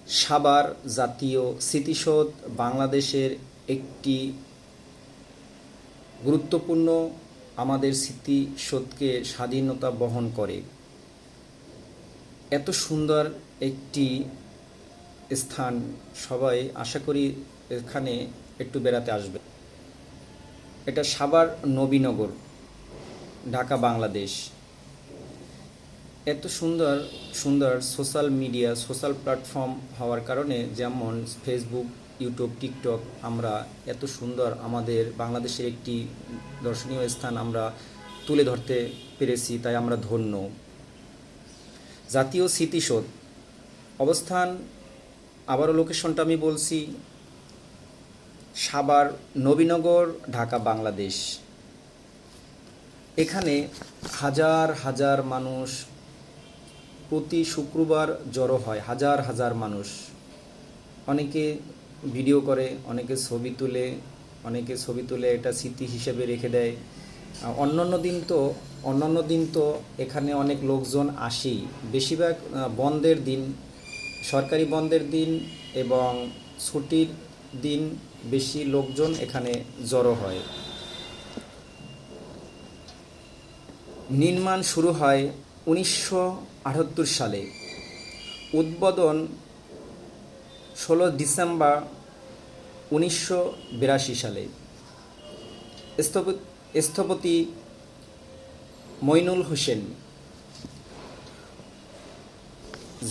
সাভার জাতীয় স্মৃতিসৌধ বাংলাদেশের একটি গুরুত্বপূর্ণ আমাদের স্মৃতিসৌধকে স্বাধীনতা বহন করে। এত সুন্দর একটি স্থান, সবাই আশা করি এখানে একটু বেড়াতে আসবে। এটা সাভার নবীনগর, ঢাকা, বাংলাদেশ। এত সুন্দর সুন্দর সোশ্যাল মিডিয়া, সোশ্যাল প্ল্যাটফর্ম হওয়ার কারণে, যেমন ফেসবুক, ইউটিউব, টিকটক, আমরা এত সুন্দর আমাদের বাংলাদেশের একটি দর্শনীয় স্থান আমরা তুলে ধরতে পেরেছি, তাই আমরা ধন্য। জাতীয় স্মৃতিসৌধ অবস্থান, আবারও লোকেশনটা আমি বলছি, সাভার নবীনগর, ঢাকা, বাংলাদেশ। এখানে হাজার হাজার মানুষ প্রতি শুক্রবার জড়ো হয়, হাজার হাজার মানুষ। অনেকে ভিডিও করে, অনেকে ছবি তুলে এটা স্মৃতি হিসেবে রেখে দেয়। অন্যান্য দিন তো এখানে অনেক লোকজন আসেই। বেশিরভাগ বন্ধের দিন, সরকারি বন্ধের দিন এবং ছুটির দিন বেশি লোকজন এখানে জড়ো হয়। নির্মাণ শুরু হয় 1978 সালে, উদ্বোধন 16 ডিসেম্বর 1982 সালে। স্থপতি মইনুল হোসেন।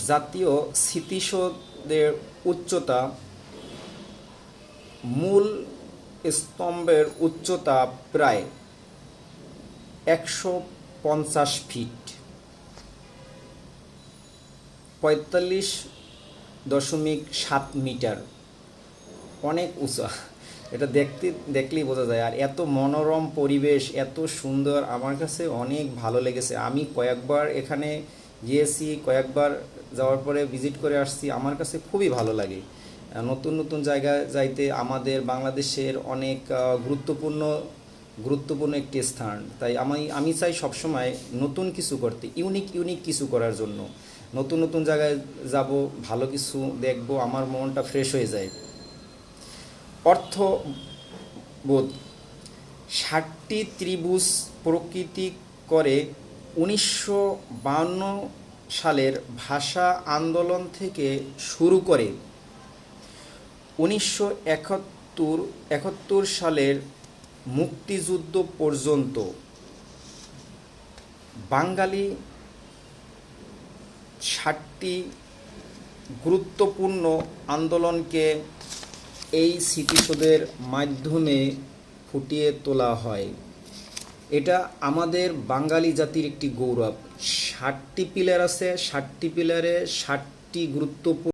জাতীয় স্মৃতিসৌধের উচ্চতা, মূল স্তম্ভের উচ্চতা প্রায় 150 ফিট, 45.7 মিটার, অনেক উঁচা। এটা দেখলেই বোঝা যায়। আর এত মনোরম পরিবেশ, এত সুন্দর, আমার কাছে অনেক ভালো লেগেছে। আমি কয়েকবার এখানে গিয়েছি, কয়েকবার যাওয়ার পরে ভিজিট করে আসছি। আমার কাছে খুবই ভালো লাগে নতুন নতুন জায়গায় যাইতে। আমাদের বাংলাদেশের অনেক গুরুত্বপূর্ণ একটি স্থান, তাই আমি চাই সবসময় নতুন কিছু করতে, ইউনিক কিছু করার জন্য। নতুন নতুন জায়গায় যাব, ভালো কিছু দেখব, আমার মনটা ফ্রেশ হয়ে যায়। অর্থবোধ, 60টি ত্রিভুজ প্রকৃতি করে 1952 সালের ভাষা আন্দোলন থেকে শুরু করে 1971 সালের মুক্তিযুদ্ধ পর্যন্ত বাঙালি 60টি গুরুত্বপূর্ণ আন্দোলনকে এই স্মৃতিসৌধের মাধ্যমে ফুটিয়ে তোলা হয়। এটা আমাদের বাঙালি জাতির একটি গৌরব। 60টি পিলার আছে, 60টি পিলারে 60টি গুরুত্বপূর্ণ